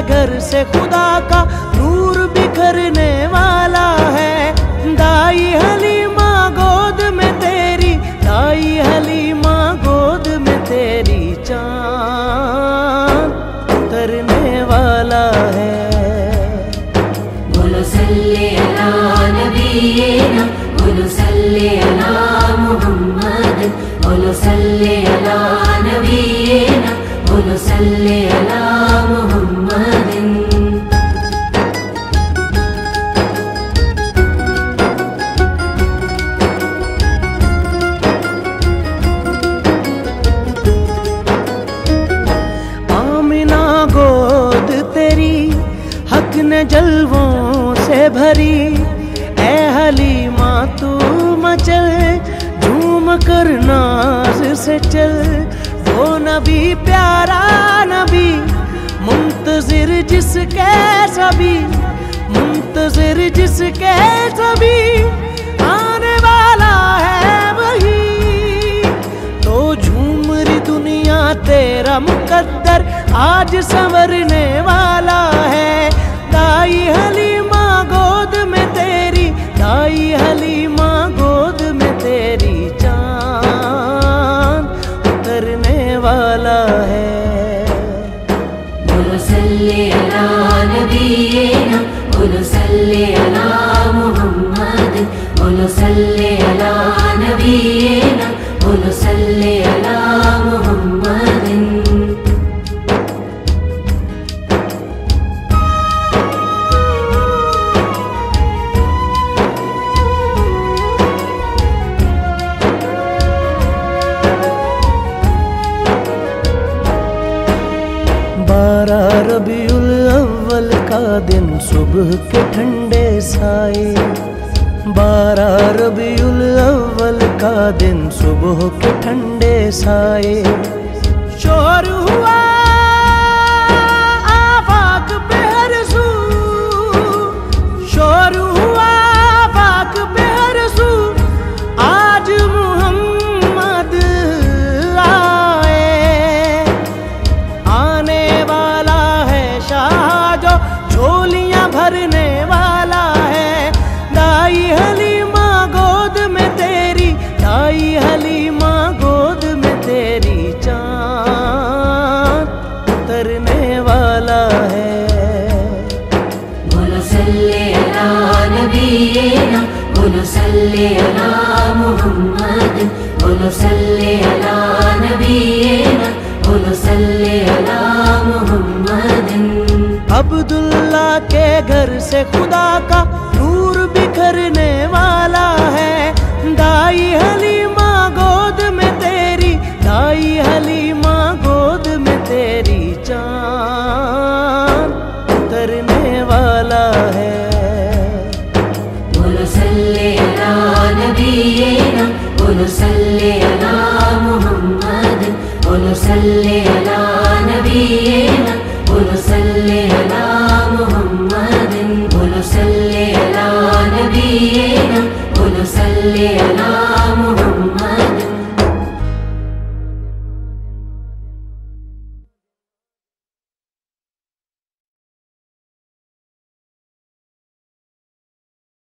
घर से खुदा का नूर बिखरने वाला है। दाई हलीमा गोद में तेरी, दाई हलीमा गोद में तेरी चांद उतरने वाला है। बोलो सल्ले अला नबीना, बोलो सल्ले अला मुहम्मद, बोलो सल्ले अला नबीना, बोलो सल्ले अला मुहम्मद। आमिना गोद तेरी हक ने जलवों से भरी, ए हलीमा तू मचल झूम कर नाज से चल। वो नबी प्यारा नबी मुंतजिर जिसके सभी, मुंतजिर जिसके सभी आने वाला है वही। तो झूम रही दुनिया तेरा मुकद्दर आज संवरने वाला है। दाई हलीमा गोद में तेरी, दाई हलीमा गोद में तेरी चांद उतरने वाला है। बोलो सल्ले अला नबीना, बोलो सल्ले अला मुहम्मद, बोलो सल्ले अला नबीना, बोलो सल्ले अला मुहम्मद। बारह रबीउल अव्वल का दिन सुबह के ठंडे साए, 12 रबीउल अव्वल का दिन सुबह के ठंडे साए। शोर हुआ आफाक पे हर सू, शोर हुआ आफाक पे हर सू, आज मुहम्मद आए। आने वाला है शाह जो झोलियां भरने वाला है। दाई हलीमा गोद में तेरी, दाई हलीमा गोद में तेरी चांद उतरने वाला है। बोलो सल्ले अला नबीना, बोलो सल्ले अला मुहम्मद, बोलो सल्ले अला नबीना, बोलो सल्ले अला मुहम्मद। अब्दुल्ला के घर से खुदा का नूर बिखरने वाला है। दाई हलीमा गोद में तेरी, दाई हलीमा गोद में तेरी चांद उतरने वाला है। बोलो सल्ले अला नबीना, बोलो सल्ले अला मुहम्मद, बोलो सल्ले अला नबीना, बोलो सल्ले अला मुहम्मद, बोलो सल्ले अला नबीना, बोलो सल्ले अला मुहम्मद।